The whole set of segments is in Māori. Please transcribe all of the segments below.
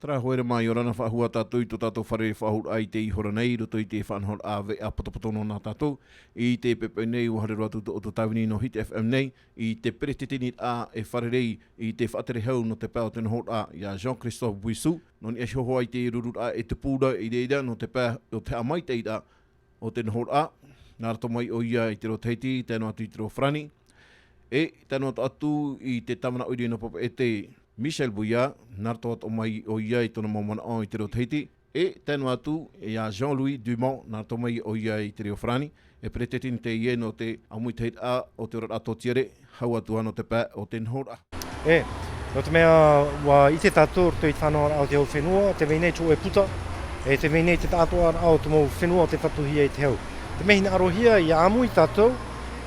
Tra hoere mai o rana whahua tātou i tō tātou whare whahur ai te ihora nei, roto i te whanhor āwe a potopotono nā tātou, i te pepe nei o hare roatu o tō tāwini no Hit FM nei, i te peretetinit a e whare rei i te whaatere hau no te pēo tēnā hor a ia Jean-Christophe Bouissou, no ni eshi hoho ai te rurut a e te pūra i reira no te pēo o te amai te ira o tēnā hor a, nā rato mai o ia i te roteiti, tēnā atu i te frani, e tēnā atu i te tamana oiri no papa e te Michel Bouya, nārto atu mai o ia i tōna maumana o i te reo teiti, e tēnu atu e a Jean-Louis Dumont, nārto mai o ia i te reo frani, e pretetin te ie no te amui teit a o te ora ato tiere, hau atu ano te pē o te nhora. No te mea wa i te tātou rto i whanau au te hau whenua, te veinei tō e puta, e te veinei te tātou au te mau whenua te whatuhia i te hau. Te mehina arohia i a amui tātou,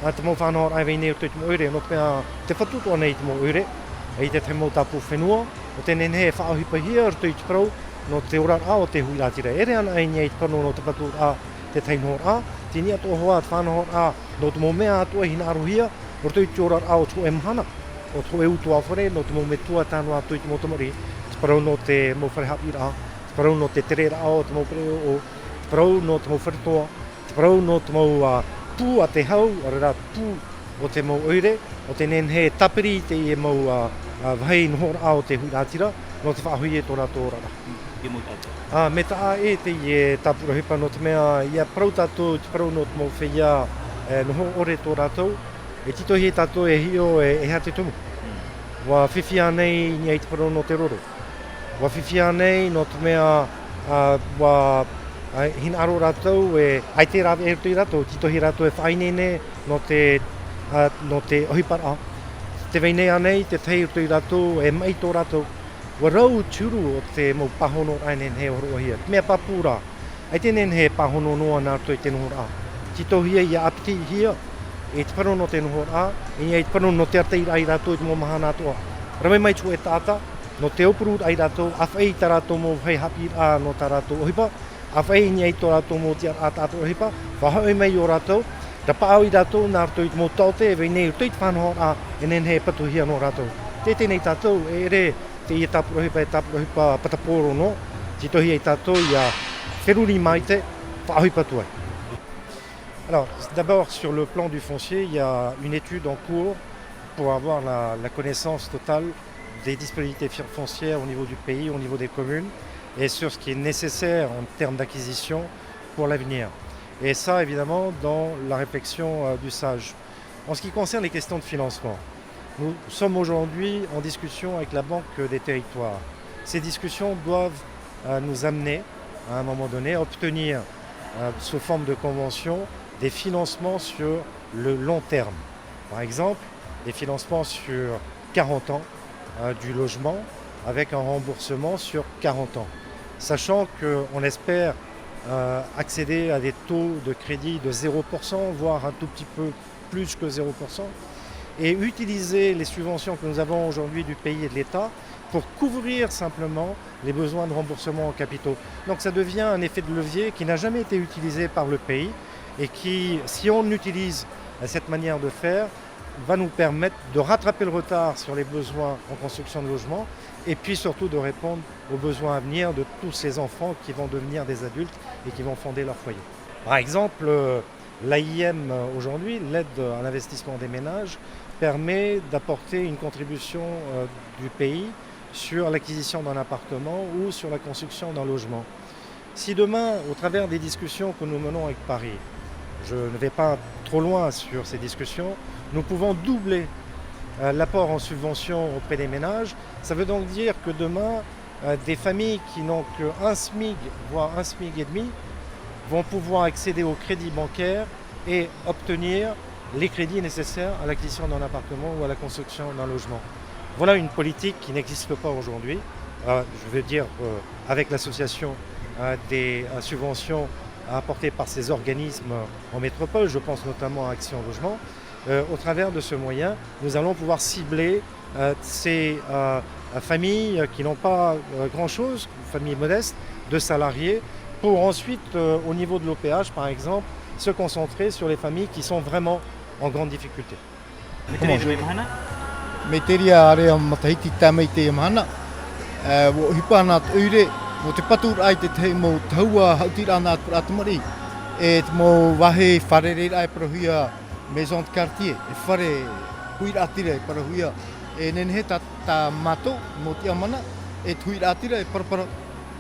te mau whanau ai veinei rto i te mau ure, no te mea te whatutua nei te mau ure, i te temo tapu whenua, o te nenhe whaohipa hia rto i te parau, no te ora a o te hui rātira. Ere ana ai nei te parau no te patu a te tainhor a, tini ato hoa te whanahor a, no te mo mea atua hina arohia, rto i te ora a o tō e mhana, o tō e utua whare, no te mo metua tānu atu i te mo tamari, te parau no te mo wharehapi ra, te parau no te tere ra o te mo preo o, te parau no te mo wharetoa, te parau no te mo pū a te hau, arara pū o te mo oire, o te nenhe tapiri te i e mau wahei nohora a o te hui rātira, no te whaahui e tō rātou rara. Te mo tātou? Me tā e te i e tāpura hipa no te mea, ia parau tātou, te parau no te mau whia noho ore tō rātou, e tito hi tātou e hio e hea te tumu. Wa whiwhia nei ni ai te parau no te roro. Wa whiwhia nei no te mea wa hina aro rātou e ai te rāwe e rātou i rātou, tito hi rātou e whainene no te ohipara. Te weinei anei, te tei o tui rātou, e mai tō rātou. Wa rau tūru o te mau pahono ai nenhe o roa hia. Mea papura, ai te nenhe pahono noa nā tui te nohor a. Tito hia ia apiti hia, e te paro no te nohor a, e te paro no te artei ai rātou i te mo maha nā toa. Rame mai tū e tāta, no te opurut ai rātou, awhai tā rātou mo hei hapi a no tā rātou ohipa, awhai ni ai tō rātou mo te a tātou ohipa, whahau mai o rātou, Ra pāau i rātou, nā rātou i te mō taute, e weinei rātou i te whanau a, e nenhe patuhia no rātou. Tēnei tātou, e re te ia tāpurohipa pataporo no, titohi e tātou i a wheruri maite, whaauhi patuai. Alors, d'abord, sur le plan du foncier, il y a une étude en cours pour avoir la connaissance totale des disponibilités foncières au niveau du pays, au niveau des communes, et sur ce qui est nécessaire en termes d'acquisition pour l'avenir. Et ça, évidemment, dans la réflexion du SAGE. En ce qui concerne les questions de financement, nous sommes aujourd'hui en discussion avec la Banque des Territoires. Ces discussions doivent nous amener, à un moment donné, à obtenir, sous forme de convention, des financements sur le long terme. Par exemple, des financements sur 40 ans du logement, avec un remboursement sur 40 ans. Sachant qu'on espère accéder à des taux de crédit de 0%, voire un tout petit peu plus que 0%, et utiliser les subventions que nous avons aujourd'hui du pays et de l'État pour couvrir simplement les besoins de remboursement en capitaux. Donc ça devient un effet de levier qui n'a jamais été utilisé par le pays et qui, si on utilise cette manière de faire, va nous permettre de rattraper le retard sur les besoins en construction de logements et puis surtout de répondre aux besoins à venir de tous ces enfants qui vont devenir des adultes et qui vont fonder leur foyer. Par exemple, l'AIM aujourd'hui, l'aide à l'investissement des ménages, permet d'apporter une contribution du pays sur l'acquisition d'un appartement ou sur la construction d'un logement. Si demain, au travers des discussions que nous menons avec Paris, je ne vais pas trop loin sur ces discussions, nous pouvons doubler l'apport en subvention auprès des ménages. Ça veut donc dire que demain, des familles qui n'ont qu'un SMIC, voire un SMIC et demi, vont pouvoir accéder au crédit bancaire et obtenir les crédits nécessaires à l'acquisition d'un appartement ou à la construction d'un logement. Voilà une politique qui n'existe pas aujourd'hui. Je veux dire, avec l'association des subventions apportées par ces organismes en métropole, je pense notamment à Action Logement. Au travers de ce moyen, nous allons pouvoir cibler ces familles qui n'ont pas grand-chose, familles modestes, de salariés, pour ensuite, au niveau de l'OPH par exemple, se concentrer sur les familles qui sont vraiment en grande difficulté. Me te reo e mahana? Me te rea area matahiti tamei te mahana. wo hipana ure mo te patur ai te te mo taua hautirana atamari e mo wahe wharere ai parahuia Maison de Quartier e whare huira atira e parahuia e nenhe ta mato mo te amana e huira atira e parapara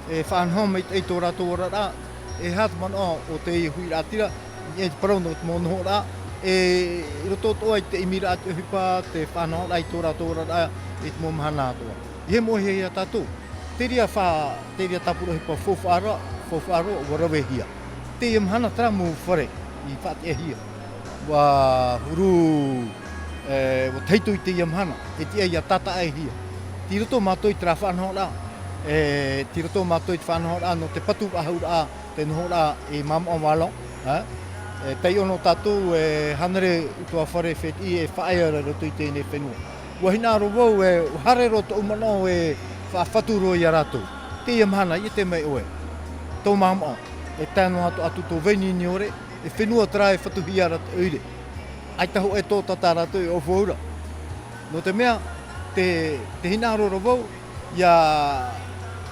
e whanhom e tō rato ora rā e hat mana o te huira atira e te parau no te mono rā e roto toa i te imira atu hipa te whanhom ai tō rato ora rā e te momahana atoa. I he mohe hea tātou. Te ria tapura hipa fōwharo warawe hia. Te imhana tra mo whare i whate hia. Wa huru wa teito i te imhana e te ia tata e hia. Ti roto mātou i tra whanhom rā. Ti roto mātou i te whanhom rā no te patu ahau rā te noho rā e mam o walo. Tei ono tātou hanere utua whare wheti e whaeara roto i tēnei whenua. Wahina ro wau e hare roto umano e whawhaturo i a rātou. Te imhana i te mei oe. Tō mamo e tāno atu tō veni ni ore e whenua tra e whatuhi a rātou ure. Ai taho e tō tata rātou e o whaura. No te mea, te hinaro ro wau ia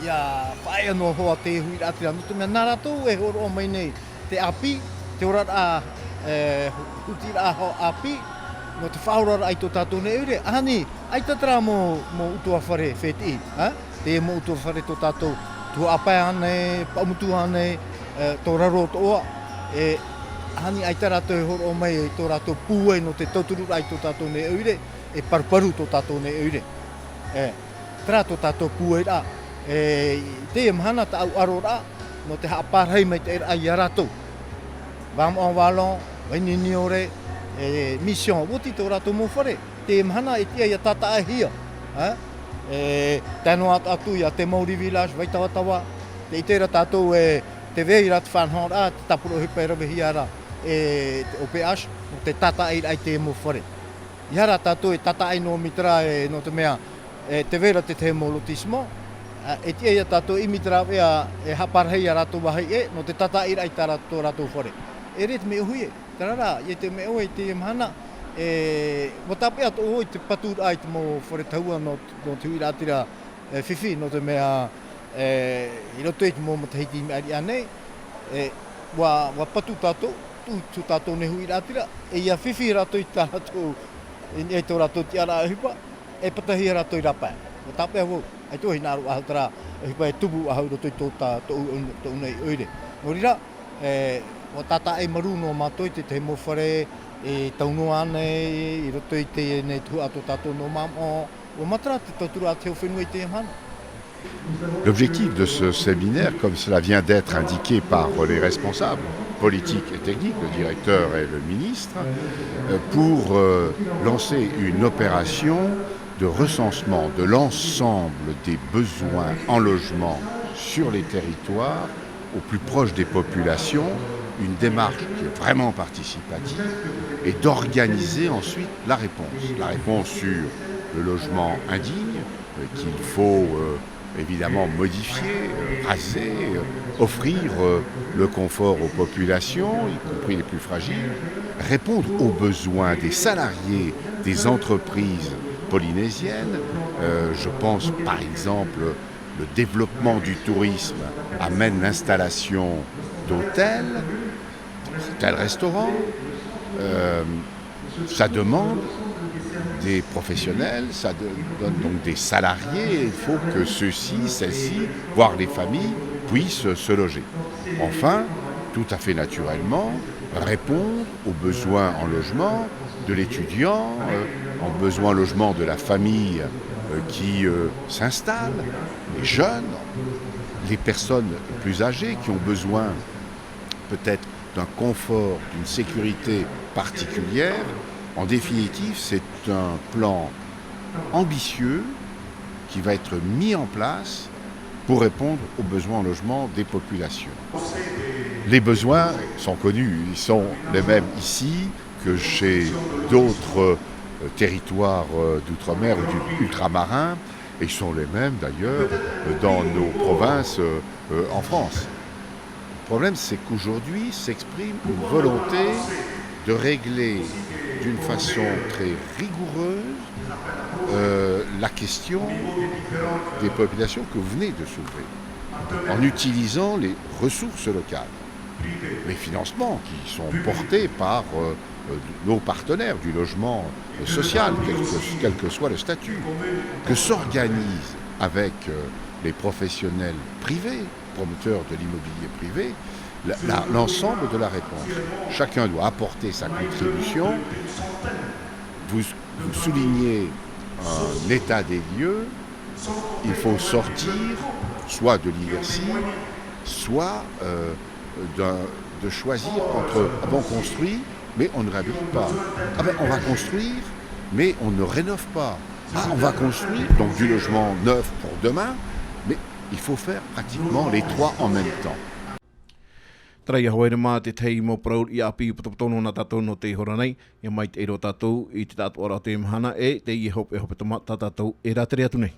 whae anō hoa te hui rātira. No te mea nā rātou e horo o mai nei te api, te ora rā utira ho api, no te whaurara ai tō tātou ne ure. Ahani, ai tatara mo utua whare wheti. Te mo utua whare tō tātou tua apai ane, paumutu ane, tō raro toa. Ahani, ai tā rātou e horo o mai tō rātou pūe no te tauturu ai tō tātou ne ure, e parparu tō tātou ne ure. Tērā tō tātou pūe rā. Te mahana ta au aro rā, no te haaparhei mai te ai a rātou. Vam o walon, wainini ore, mission, woti tō rātou mō whare. Te mahana e tia ia tata e hia. Tēno atu ia te Māori Village, Waitawatawa. Te itera tātou te vei rāt whanhong rā, te tapuro hipa e rawe hia rā, te OPH, no te tata e ai te mō whare. Ihara tātou e tata e no mitra no te mea, te vera te te mō lotismo. E tia ia tātou i mitra wea e haparhei a rātou wahai no te tata e ai tā rātou whare. E re te me uhui tarara, i te me oe te mahana, watape ato oi te patur ai te mo whare taua no te hui rātira whiwhi, no te mea i roto e te mō matahiti me ari anei, wa patu tātou, tu tātou ne hui rātira, e ia whiwhi rātou i tā rātou, e tō rātou ti ara hipa, e patahi rātou i rāpai. Watape a wau, ai tōhi nāru ahau tara, hipa e tubu ahau roto i tō unei oire. Norira, o tata e maru no mātou i te mo whare e taunoa nei, i roto i te nei tu ato tātou no mamo, o matara te tauturu a te o whenua i te mana. L'objectif de ce séminaire, comme cela vient d'être indiqué par les responsables politiques et techniques, le directeur et le ministre, pour lancer une opération de recensement de l'ensemble des besoins en logement sur les territoires, au plus proche des populations, une démarche qui est vraiment participative et d'organiser ensuite la réponse. La réponse sur le logement indigne qu'il faut évidemment modifier, raser, offrir le confort aux populations, y compris les plus fragiles, répondre aux besoins des salariés des entreprises polynésiennes. Je pense par exemple le développement du tourisme amène l'installation d'hôtels, restaurants. Ça demande des professionnels, ça donne donc des salariés. Il faut que celles-ci, voire les familles, puissent se loger. Enfin, tout à fait naturellement, répondre aux besoins en logement de l'étudiant, aux besoins en logement de la famille qui s'installe, les jeunes, les personnes plus âgées qui ont besoin peut-être d'un confort, d'une sécurité particulière. En définitive, c'est un plan ambitieux qui va être mis en place pour répondre aux besoins en logement des populations. Les besoins sont connus, ils sont les mêmes ici que chez d'autres territoires d'outre-mer ou d'ultramarins, et ils sont les mêmes d'ailleurs dans nos provinces en France. Le problème, c'est qu'aujourd'hui s'exprime une volonté de régler d'une façon très rigoureuse la question des populations que vous venez de soulever, en utilisant les ressources locales, les financements qui sont portés par nos partenaires du logement social, quel que soit le statut, que s'organisent avec les professionnels privés, promoteurs de l'immobilier privé, l'ensemble de la réponse. Chacun doit apporter sa contribution. Vous soulignez un état des lieux. Il faut sortir soit de l'inertie, soit de choisir entre « ah ben on construit, mais on ne réhabilite pas ». Ah ben on va construire, mais on ne rénove pas. Ah, on va construire, donc du logement neuf pour demain, mais il faut faire pratiquement les trois en même temps. Trai ahoe mā te tei mō praur I api potopotono na tātou no te hora nei, ia mai te ero tātou I te tātou ora te mhana te I hope toma tā tātou e rātere atu nei.